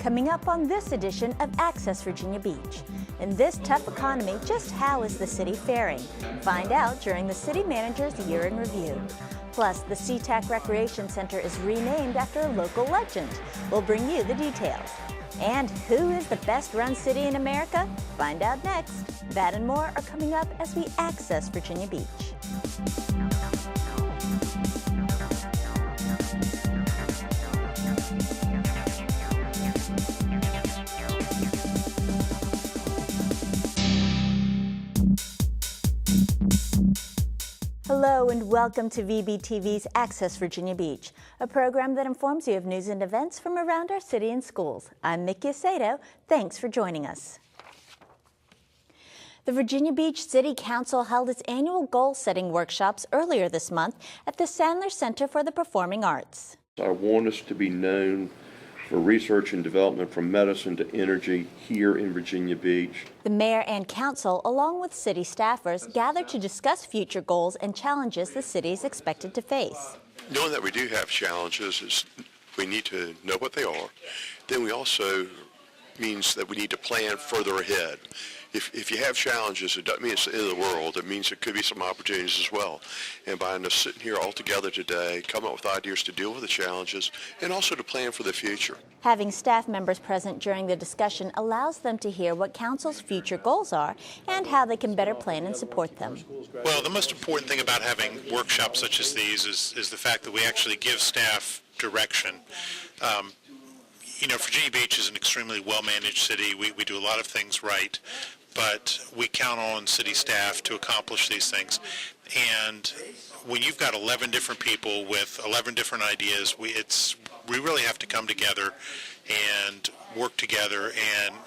Coming up on this edition of Access Virginia Beach. In this tough economy, just how is the city faring? Find out during the City Manager's Year in Review. Plus, the Seatack Recreation Center is renamed after a local legend. We'll bring you the details. And who is the best run city in America? Find out next. That and more are coming up as we access Virginia Beach. Hello and welcome to VBTV's Access Virginia Beach, a program that informs you of news and events from around our city and schools. I'm Mickey Aceto. Thanks for joining us. The Virginia Beach City Council held its annual goal-setting workshops earlier this month at the Sandler Center for the Performing Arts. I want us to be known for research and development from medicine to energy here in Virginia Beach. The mayor and council, along with city staffers, gathered to discuss future goals and challenges the city is expected to face. Knowing that we do have challenges, is we need to know what they are. Then we also means that we need to plan further ahead. If you have challenges, it doesn't mean it's the end of the world. It means there could be some opportunities as well. And by us sitting here all together today, come up with ideas to deal with the challenges and also to plan for the future. Having staff members present during the discussion allows them to hear what council's future goals are and how they can better plan and support them. Well, the most important thing about having workshops such as these is the fact that we actually give staff direction. You know, Virginia Beach is an extremely well-managed city. We do a lot of things right, but we count on city staff to accomplish these things. And when you've got 11 different people with 11 different ideas, we really have to come together and work together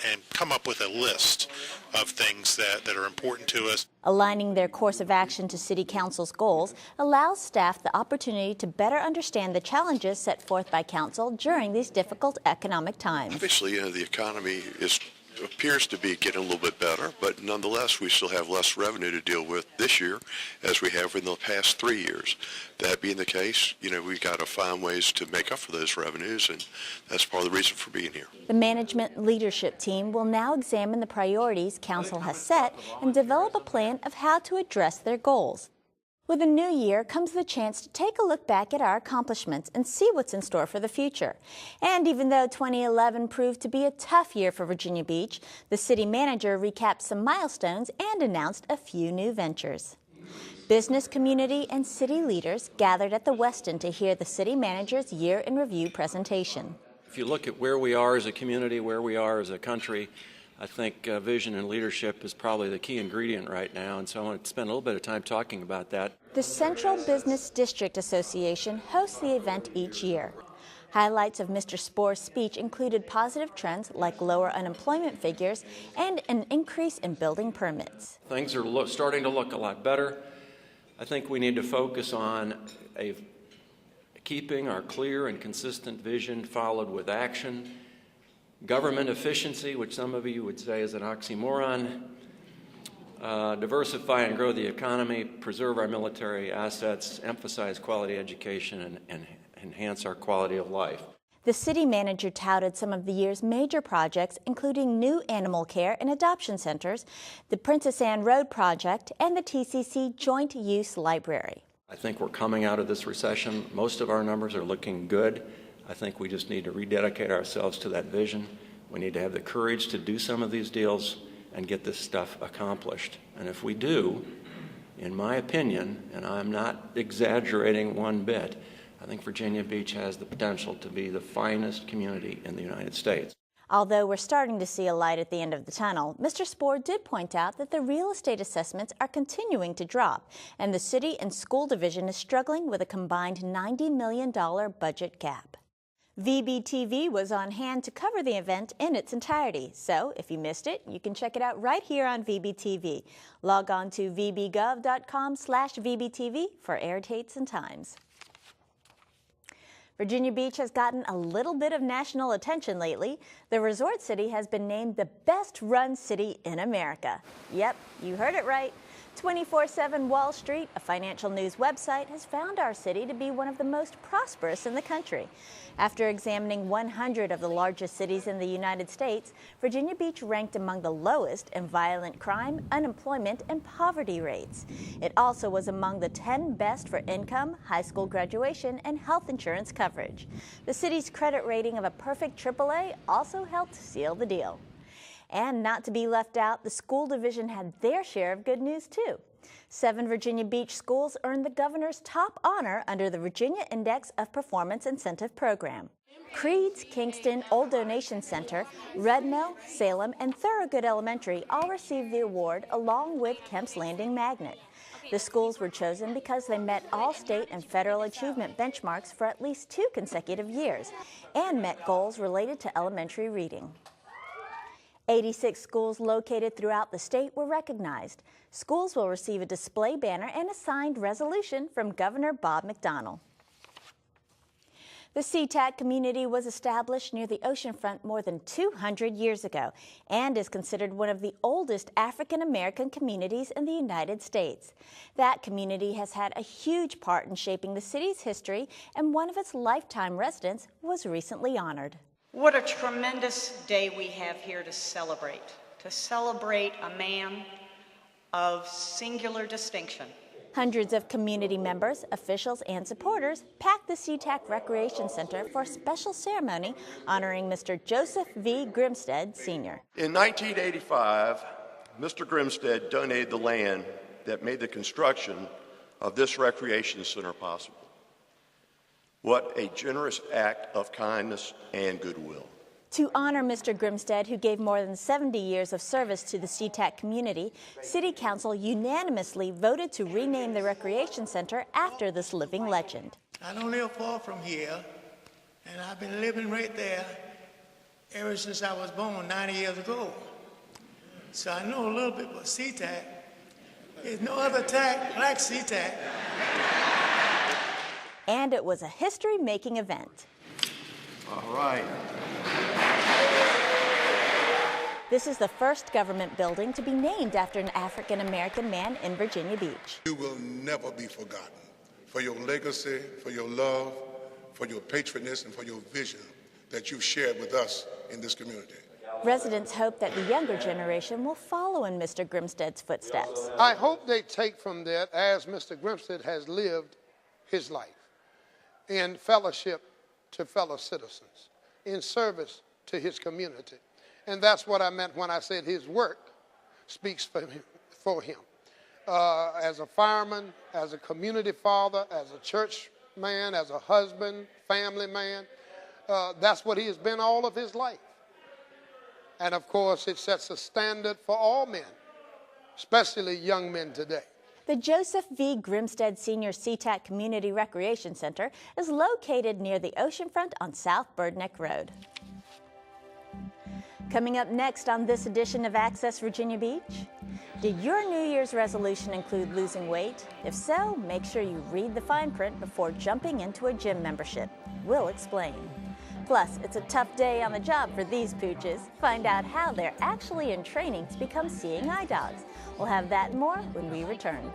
and come up with a list of things that are important to us. Aligning their course of action to City Council's goals allows staff the opportunity to better understand the challenges set forth by Council during these difficult economic times. Obviously, you know, the economy appears to be getting a little bit better, but nonetheless, we still have less revenue to deal with this year as we have in the past 3 years. That being the case, you know, we've got to find ways to make up for those revenues, and that's part of the reason for being here. The management leadership team will now examine the priorities Council has set and develop a plan of how to address their goals. With a new year comes the chance to take a look back at our accomplishments and see what's in store for the future. And even though 2011 proved to be a tough year for Virginia Beach, the city manager recapped some milestones and announced a few new ventures. Business community and city leaders gathered at the Westin to hear the city manager's Year in Review presentation. If you look at where we are as a community, where we are as a country, I think vision and leadership is probably the key ingredient right now, and so I want to spend a little bit of time talking about that. The Central Business District Association hosts the event each year. Highlights of Mr. Spore's speech included positive trends like lower unemployment figures and an increase in building permits. Things are starting to look a lot better. I think we need to focus on keeping our clear and consistent vision followed with action. Government efficiency, which some of you would say is an oxymoron, diversify and grow the economy, preserve our military assets, emphasize quality education, and enhance our quality of life. The city manager touted some of the year's major projects, including new animal care and adoption centers, the Princess Anne Road project, and the TCC Joint Use Library. I think we're coming out of this recession. Most of our numbers are looking good. I think we just need to rededicate ourselves to that vision. We need to have the courage to do some of these deals and get this stuff accomplished. And if we do, in my opinion, and I'm not exaggerating one bit, I think Virginia Beach has the potential to be the finest community in the United States. Although we're starting to see a light at the end of the tunnel, Mr. Spore did point out that the real estate assessments are continuing to drop, and the city and school division is struggling with a combined $90 million budget gap. VBTV was on hand to cover the event in its entirety, so if you missed it, you can check it out right here on VBTV. Log on to vbgov.com/VBTV for air dates and times. Virginia Beach has gotten a little bit of national attention lately. The resort city has been named the best run city in America. Yep, you heard it right. 24/7 Wall Street, a financial news website, has found our city to be one of the most prosperous in the country. After examining 100 of the largest cities in the United States, Virginia Beach ranked among the lowest in violent crime, unemployment, and poverty rates. It also was among the 10 best for income, high school graduation, and health insurance coverage. The city's credit rating of a perfect AAA also helped seal the deal. And not to be left out, the school division had their share of good news too. 7 Virginia Beach schools earned the governor's top honor under the Virginia Index of Performance Incentive Program. Creeds, Kingston, Old Donation Center, Red Mill, Salem, and Thorogood Elementary all received the award along with Kemp's Landing Magnet. The schools were chosen because they met all state and federal achievement benchmarks for at least 2 consecutive years and met goals related to elementary reading. 86 schools located throughout the state were recognized. Schools will receive a display banner and a signed resolution from Governor Bob McDonnell. The Seatack community was established near the oceanfront more than 200 years ago and is considered one of the oldest African American communities in the United States. That community has had a huge part in shaping the city's history, and one of its lifetime residents was recently honored. What a tremendous day we have here to celebrate a man of singular distinction. Hundreds of community members, officials, and supporters packed the Seatack Recreation Center for a special ceremony honoring Mr. Joseph V. Grimstead, Sr. In 1985, Mr. Grimstad donated the land that made the construction of this recreation center possible. What a generous act of kindness and goodwill. To honor Mr. Grimstead, who gave more than 70 years of service to the Seatack community, City Council unanimously voted to rename the Recreation Center after this living legend. I don't live far from here, and I've been living right there ever since I was born 90 years ago. So I know a little bit about Seatack. There's no other tack like Seatack. And it was a history-making event. All right. This is the first government building to be named after an African-American man in Virginia Beach. You will never be forgotten for your legacy, for your love, for your patronage, and for your vision that you've shared with us in this community. Residents hope that the younger generation will follow in Mr. Grimstead's footsteps. I hope they take from that, as Mr. Grimstead has lived his life, in fellowship to fellow citizens, in service to his community. And that's what I meant when I said his work speaks for him. As a fireman, as a community father, as a church man, as a husband, family man, that's what he has been all of his life. And of course, it sets a standard for all men, especially young men today. The Joseph V. Grimstead Sr. Seatack Community Recreation Center is located near the oceanfront on South Birdneck Road. Coming up next on this edition of Access Virginia Beach, did your New Year's resolution include losing weight? If so, make sure you read the fine print before jumping into a gym membership. We'll explain. Plus, it's a tough day on the job for these pooches. Find out how they're actually in training to become seeing eye dogs. We'll have that and more when we return.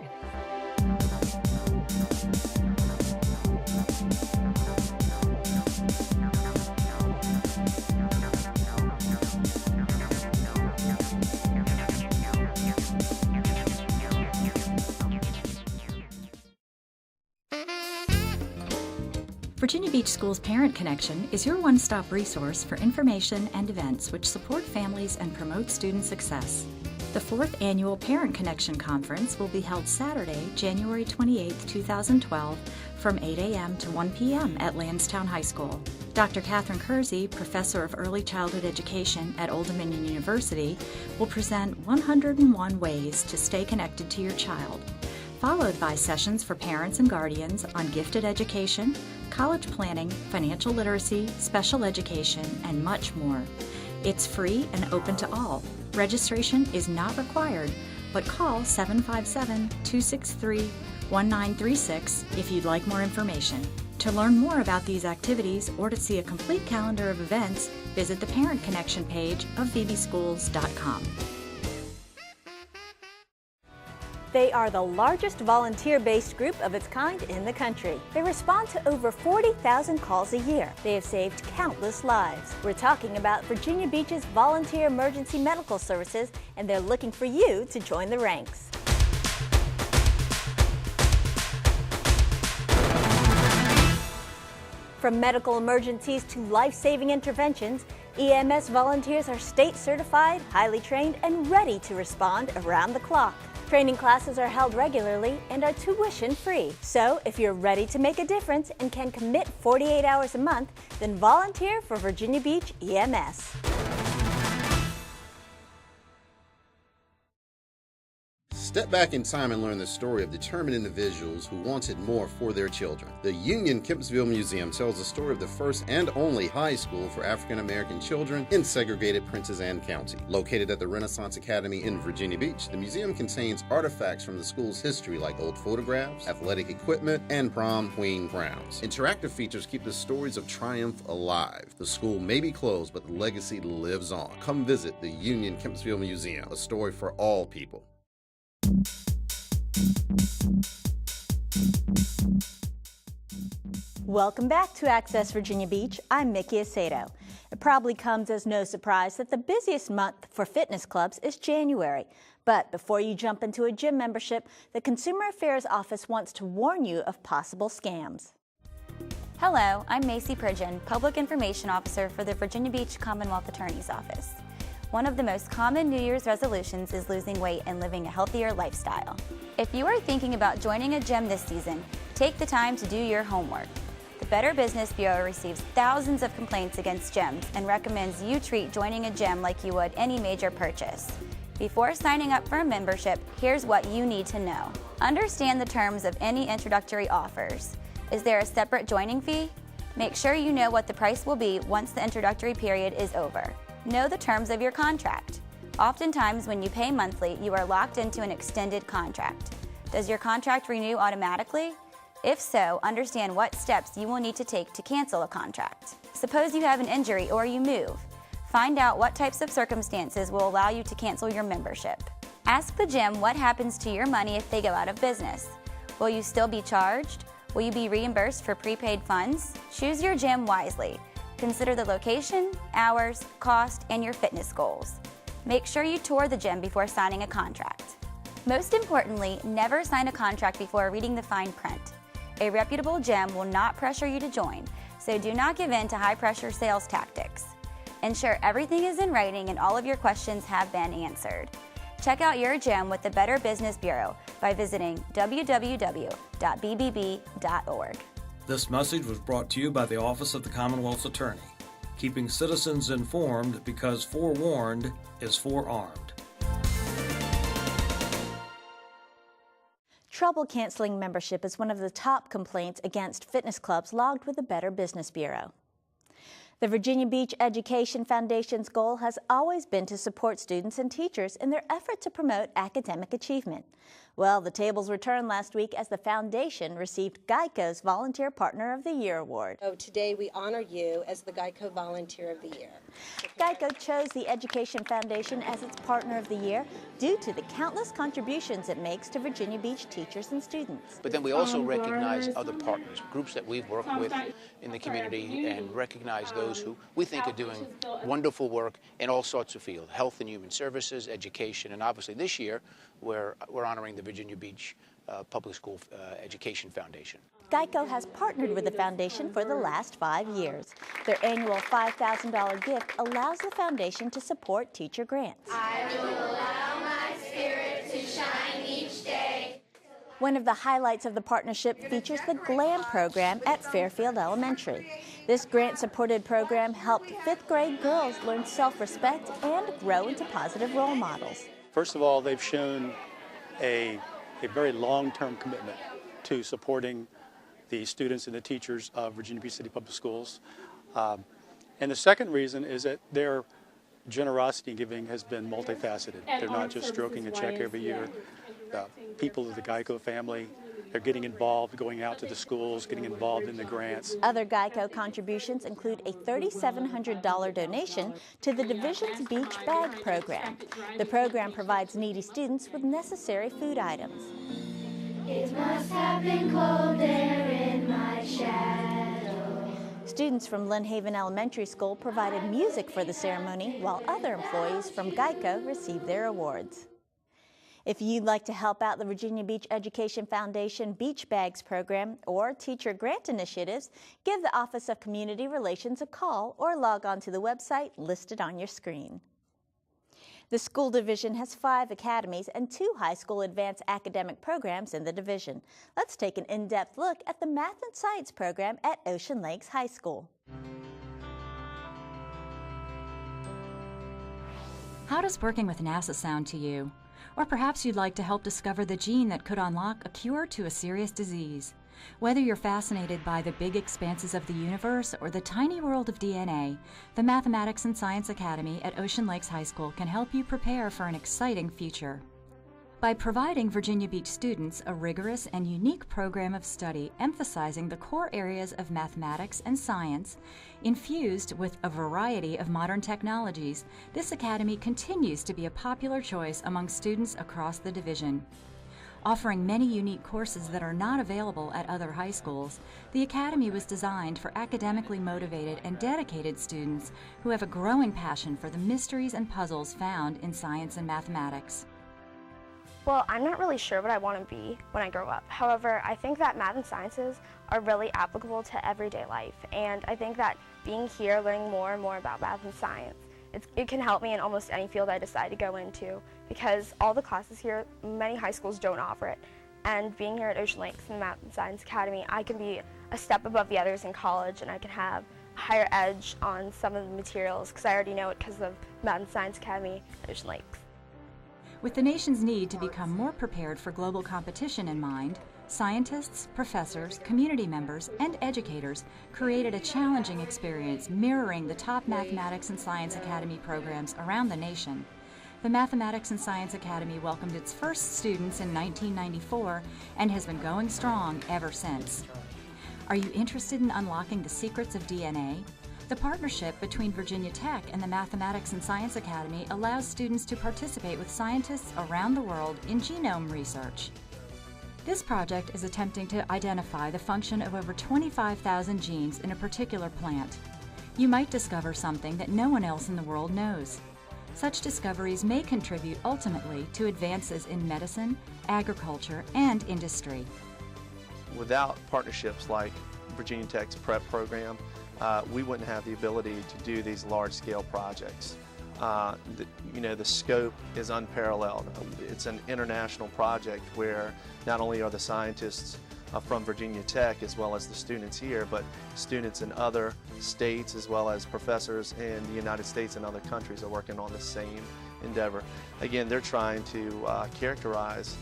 Virginia Beach Schools Parent Connection is your one-stop resource for information and events which support families and promote student success. The 4th Annual Parent Connection Conference will be held Saturday, January 28, 2012, from 8 a.m. to 1 p.m. at Lansdowne High School. Dr. Catherine Kersey, Professor of Early Childhood Education at Old Dominion University, will present 101 ways to stay connected to your child, followed by sessions for parents and guardians on gifted education, college planning, financial literacy, special education, and much more. It's free and open to all. Registration is not required, but call 757-263-1936 if you'd like more information. To learn more about these activities or to see a complete calendar of events, visit the Parent Connection page of vbschools.com. They are the largest volunteer-based group of its kind in the country. They respond to over 40,000 calls a year. They have saved countless lives. We're talking about Virginia Beach's Volunteer Emergency Medical Services, and they're looking for you to join the ranks. From medical emergencies to life-saving interventions, EMS volunteers are state certified, highly trained, and ready to respond around the clock. Training classes are held regularly and are tuition-free. So if you're ready to make a difference and can commit 48 hours a month, then volunteer for Virginia Beach EMS. Step back in time and learn the story of determined individuals who wanted more for their children. The Union Kempsville Museum tells the story of the first and only high school for African American children in segregated Princess Anne County. Located at the Renaissance Academy in Virginia Beach, the museum contains artifacts from the school's history like old photographs, athletic equipment, and prom queen crowns. Interactive features keep the stories of triumph alive. The school may be closed, but the legacy lives on. Come visit the Union Kempsville Museum, a story for all people. Welcome back to Access Virginia Beach. I'm Mickey Aceto. It probably comes as no surprise that the busiest month for fitness clubs is January. But before you jump into a gym membership, the Consumer Affairs Office wants to warn you of possible scams. Hello, I'm Macy Pridgeon, Public Information Officer for the Virginia Beach Commonwealth Attorney's Office. One of the most common New Year's resolutions is losing weight and living a healthier lifestyle. If you are thinking about joining a gym this season, take the time to do your homework. The Better Business Bureau receives thousands of complaints against gyms and recommends you treat joining a gym like you would any major purchase. Before signing up for a membership, here's what you need to know. Understand the terms of any introductory offers. Is there a separate joining fee? Make sure you know what the price will be once the introductory period is over. Know the terms of your contract. Oftentimes, when you pay monthly, you are locked into an extended contract. Does your contract renew automatically? If so, understand what steps you will need to take to cancel a contract. Suppose you have an injury or you move. Find out what types of circumstances will allow you to cancel your membership. Ask the gym what happens to your money if they go out of business. Will you still be charged? Will you be reimbursed for prepaid funds? Choose your gym wisely. Consider the location, hours, cost, and your fitness goals. Make sure you tour the gym before signing a contract. Most importantly, never sign a contract before reading the fine print. A reputable gym will not pressure you to join, so do not give in to high-pressure sales tactics. Ensure everything is in writing and all of your questions have been answered. Check out your gym with the Better Business Bureau by visiting www.bbb.org. This message was brought to you by the Office of the Commonwealth's Attorney, keeping citizens informed because forewarned is forearmed. Trouble canceling membership is one of the top complaints against fitness clubs logged with the Better Business Bureau. The Virginia Beach Education Foundation's goal has always been to support students and teachers in their effort to promote academic achievement. Well, the tables were turned last week as the foundation received GEICO's Volunteer Partner of the Year award. So today we honor you as the GEICO Volunteer of the Year. GEICO chose the Education Foundation as its Partner of the Year due to the countless contributions it makes to Virginia Beach teachers and students. But then we also recognize other partners, groups that we've worked with in the community, and recognize those who we think are doing wonderful work in all sorts of fields, health and human services, education, and obviously this year we're honoring the Virginia Beach Public School Education Foundation. GEICO has partnered with the foundation for the last 5 years. Their annual $5,000 gift allows the foundation to support teacher grants. I will allow my spirit to shine each day. One of the highlights of the partnership features the GLAM program at Fairfield Elementary. This grant-supported program helped 5th grade girls learn self-respect and grow into positive role models. First of all, they've shown a very long-term commitment to supporting the students and the teachers of Virginia Beach City Public Schools. And the second reason is that their generosity and giving has been multifaceted. They're not just stroking a check every year. People of the GEICO family They're getting involved, going out to the schools, getting involved in the grants. Other GEICO contributions include a $3,700 donation to the division's Beach Bag program. The program provides needy students with necessary food items. It must have been cold there in my shadow. Students from Lynn Haven Elementary School provided music for the ceremony, while other employees from GEICO received their awards. If you'd like to help out the Virginia Beach Education Foundation Beach Bags program or teacher grant initiatives, give the Office of Community Relations a call or log on to the website listed on your screen. The school division has 5 academies and 2 high school advanced academic programs in the division. Let's take an in-depth look at the Math and Science program at Ocean Lakes High School. How does working with NASA sound to you? Or perhaps you'd like to help discover the gene that could unlock a cure to a serious disease. Whether you're fascinated by the big expanses of the universe or the tiny world of DNA, the Mathematics and Science Academy at Ocean Lakes High School can help you prepare for an exciting future. By providing Virginia Beach students a rigorous and unique program of study emphasizing the core areas of mathematics and science, infused with a variety of modern technologies, this academy continues to be a popular choice among students across the division. Offering many unique courses that are not available at other high schools, the academy was designed for academically motivated and dedicated students who have a growing passion for the mysteries and puzzles found in science and mathematics. Well, I'm not really sure what I want to be when I grow up. However, I think that math and sciences are really applicable to everyday life, and I think that being here, learning more and more about math and science, it can help me in almost any field I decide to go into, because all the classes here, many high schools don't offer it. And being here at Ocean Lakes in the Math and Science Academy, I can be a step above the others in college, and I can have a higher edge on some of the materials, because I already know it because of Math and Science Academy at Ocean Lakes. With the nation's need to become more prepared for global competition in mind, scientists, professors, community members, and educators created a challenging experience mirroring the top Mathematics and Science Academy programs around the nation. The Mathematics and Science Academy welcomed its first students in 1994 and has been going strong ever since. Are you interested in unlocking the secrets of DNA? The partnership between Virginia Tech and the Mathematics and Science Academy allows students to participate with scientists around the world in genome research. This project is attempting to identify the function of over 25,000 genes in a particular plant. You might discover something that no one else in the world knows. Such discoveries may contribute ultimately to advances in medicine, agriculture, and industry. Without partnerships like Virginia Tech's PrEP program, we wouldn't have the ability to do these large-scale projects. The scope is unparalleled. It's an international project where not only are the scientists from Virginia Tech as well as the students here, but students in other states as well as professors in the United States and other countries are working on the same endeavor. Again, they're trying to characterize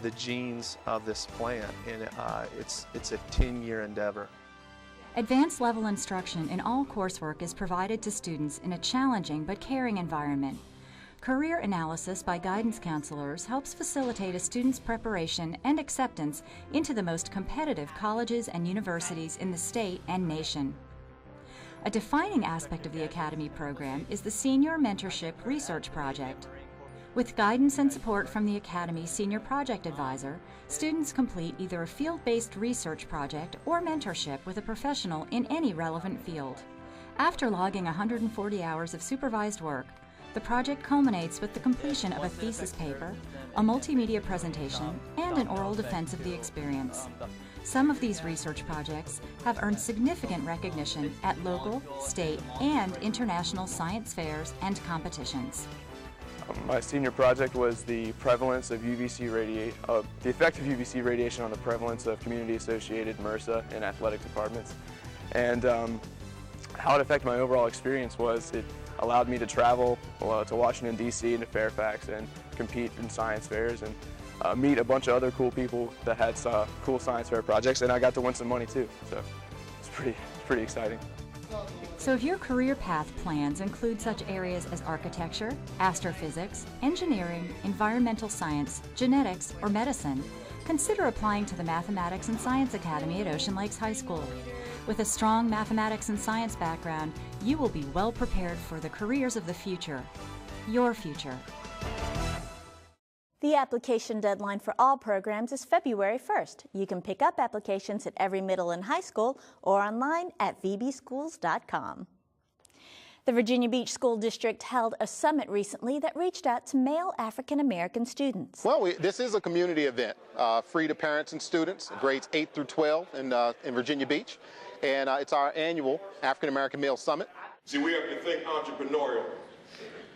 the genes of this plant, and it's a 10-year endeavor. Advanced level instruction in all coursework is provided to students in a challenging but caring environment. Career analysis by guidance counselors helps facilitate a student's preparation and acceptance into the most competitive colleges and universities in the state and nation. A defining aspect of the Academy program is the Senior Mentorship Research Project. With guidance and support from the Academy Senior Project Advisor, students complete either a field-based research project or mentorship with a professional in any relevant field. After logging 140 hours of supervised work, the project culminates with the completion of a thesis paper, a multimedia presentation, and an oral defense of the experience. Some of these research projects have earned significant recognition at local, state, and international science fairs and competitions. My senior project was the prevalence of the effect of UVC radiation on the prevalence of community-associated MRSA in athletic departments. And how it affected my overall experience was it allowed me to travel to Washington, D.C. and to Fairfax and compete in science fairs and meet a bunch of other cool people that had cool science fair projects, and I got to win some money too, so it's pretty exciting. So if your career path plans include such areas as architecture, astrophysics, engineering, environmental science, genetics, or medicine, Consider applying to the Mathematics and Science Academy at Ocean Lakes High School. With a strong mathematics and science background, you will be well prepared for the careers of the future. Your future. The application deadline for all programs is February 1st. You can pick up applications at every middle and high school or online at vbschools.com. The Virginia Beach School District held a summit recently that reached out to male African American students. Well, this is a community event, free to parents and students, grades 8 through 12 in Virginia Beach. And it's our annual African American Male Summit. See, we have to think entrepreneurial.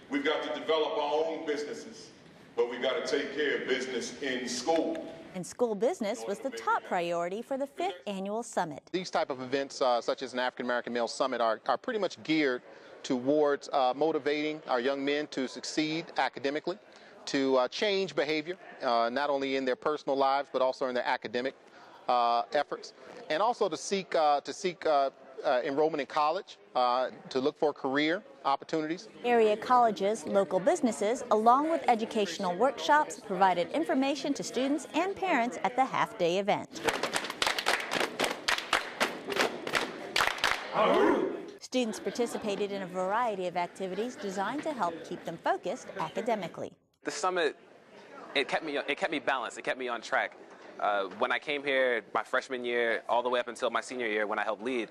We've got to develop our own businesses, but we've got to take care of business in school. And school business was the top priority for the 5th annual summit. These type of events, such as an African American Male Summit, are pretty much geared towards motivating our young men to succeed academically, to change behavior, not only in their personal lives, but also in their academic efforts, and also to seek enrollment in college, to look for career opportunities. Area colleges, local businesses, along with educational workshops, provided information to students and parents at the half-day event. Students participated in a variety of activities designed to help keep them focused academically. The summit, it kept me balanced, it kept me on track. When I came here my freshman year all the way up until my senior year when I helped lead,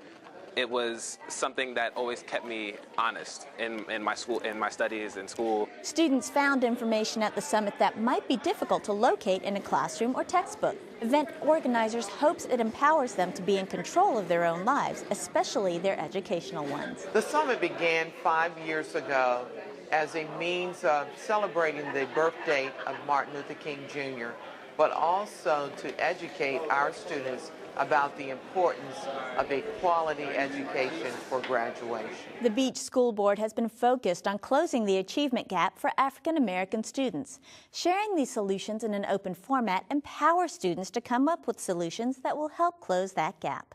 it was something that always kept me honest in my school, in my studies in school. Students found information at the summit that might be difficult to locate in a classroom or textbook. Event organizers hopes it empowers them to be in control of their own lives, especially their educational ones. The summit began 5 years ago as a means of celebrating the birth date of Martin Luther King Jr., but also to educate our students about the importance of a quality education for graduation. The Beach School Board has been focused on closing the achievement gap for African American students. Sharing these solutions in an open format empowers students to come up with solutions that will help close that gap.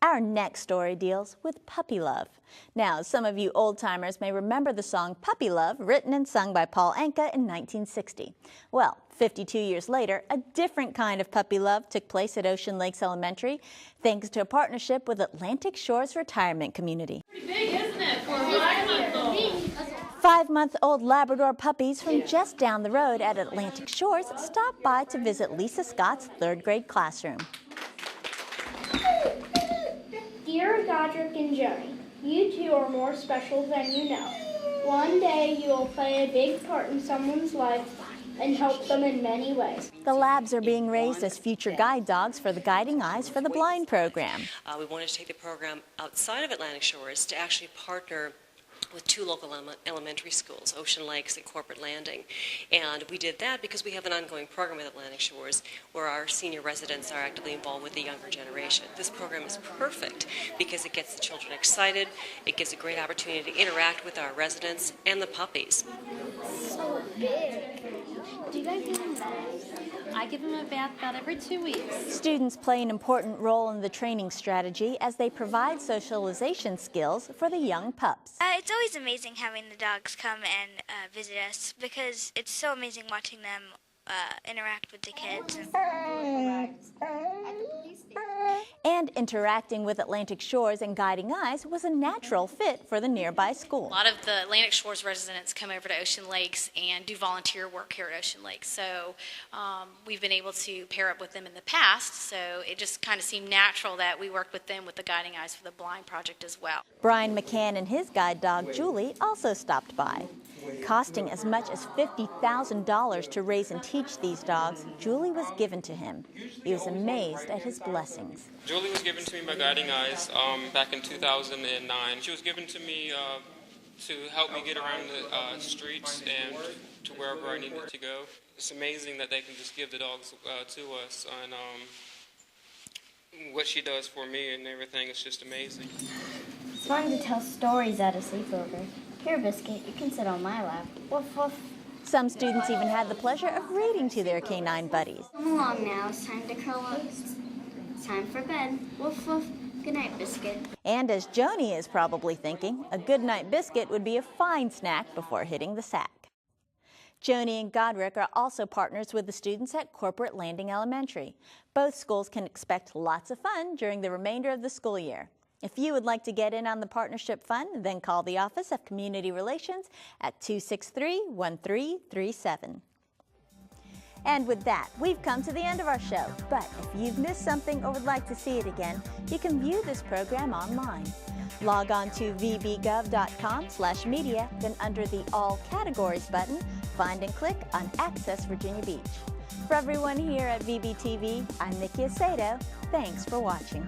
Our next story deals with puppy love. Now, some of you old-timers may remember the song Puppy Love, written and sung by Paul Anka in 1960. Well, 52 years later, a different kind of puppy love took place at Ocean Lakes Elementary, thanks to a partnership with Atlantic Shores Retirement Community. Pretty big, isn't it, for a 5-month-old? 5-month-old Labrador puppies from just down the road at Atlantic Shores stopped by to visit Lisa Scott's 3rd grade classroom. Dear Godric and Joni, you two are more special than you know. One day you will play a big part in someone's life and help them in many ways. The labs are being raised as future guide dogs for the Guiding Eyes for the Blind program. We wanted to take the program outside of Atlantic Shores to actually partner with 2 local elementary schools, Ocean Lakes and Corporate Landing. And we did that because we have an ongoing program at Atlantic Shores where our senior residents are actively involved with the younger generation. This program is perfect because it gets the children excited, it gives a great opportunity to interact with our residents and the puppies. So big. Do you guys give them baths? I give them a bath about every 2 weeks. Students play an important role in the training strategy as they provide socialization skills for the young pups. It's always amazing having the dogs come and visit us because it's so amazing watching them interact with the kids. And interacting with Atlantic Shores and Guiding Eyes was a natural fit for the nearby school. A lot of the Atlantic Shores residents come over to Ocean Lakes and do volunteer work here at Ocean Lakes. So we've been able to pair up with them in the past, so it just kind of seemed natural that we worked with them with the Guiding Eyes for the Blind project as well. Brian McCann and his guide dog, Julie, also stopped by. Costing as much as $50,000 to raise and teach these dogs, Julie was given to him. He was amazed at his blessings. Julie was given to me by Guiding Eyes back in 2009. She was given to me to help me get around the streets and to wherever I needed to go. It's amazing that they can just give the dogs to us, and what she does for me and everything is just amazing. It's fun to tell stories at a sleepover. Here, Biscuit, you can sit on my lap. Woof, woof. Some students even had the pleasure of reading to their canine buddies. Come along now, it's time to curl up. It's time for bed. Woof, woof. Good night, Biscuit. And as Joni is probably thinking, a good night biscuit would be a fine snack before hitting the sack. Joni and Godric are also partners with the students at Corporate Landing Elementary. Both schools can expect lots of fun during the remainder of the school year. If you would like to get in on the partnership fun, then call the Office of Community Relations at 263-1337. And with that, we've come to the end of our show. But if you've missed something or would like to see it again, you can view this program online. Log on to vbgov.com/media, then under the All Categories button, find and click on Access Virginia Beach. For everyone here at VBTV, I'm Nikki Aceto. Thanks for watching.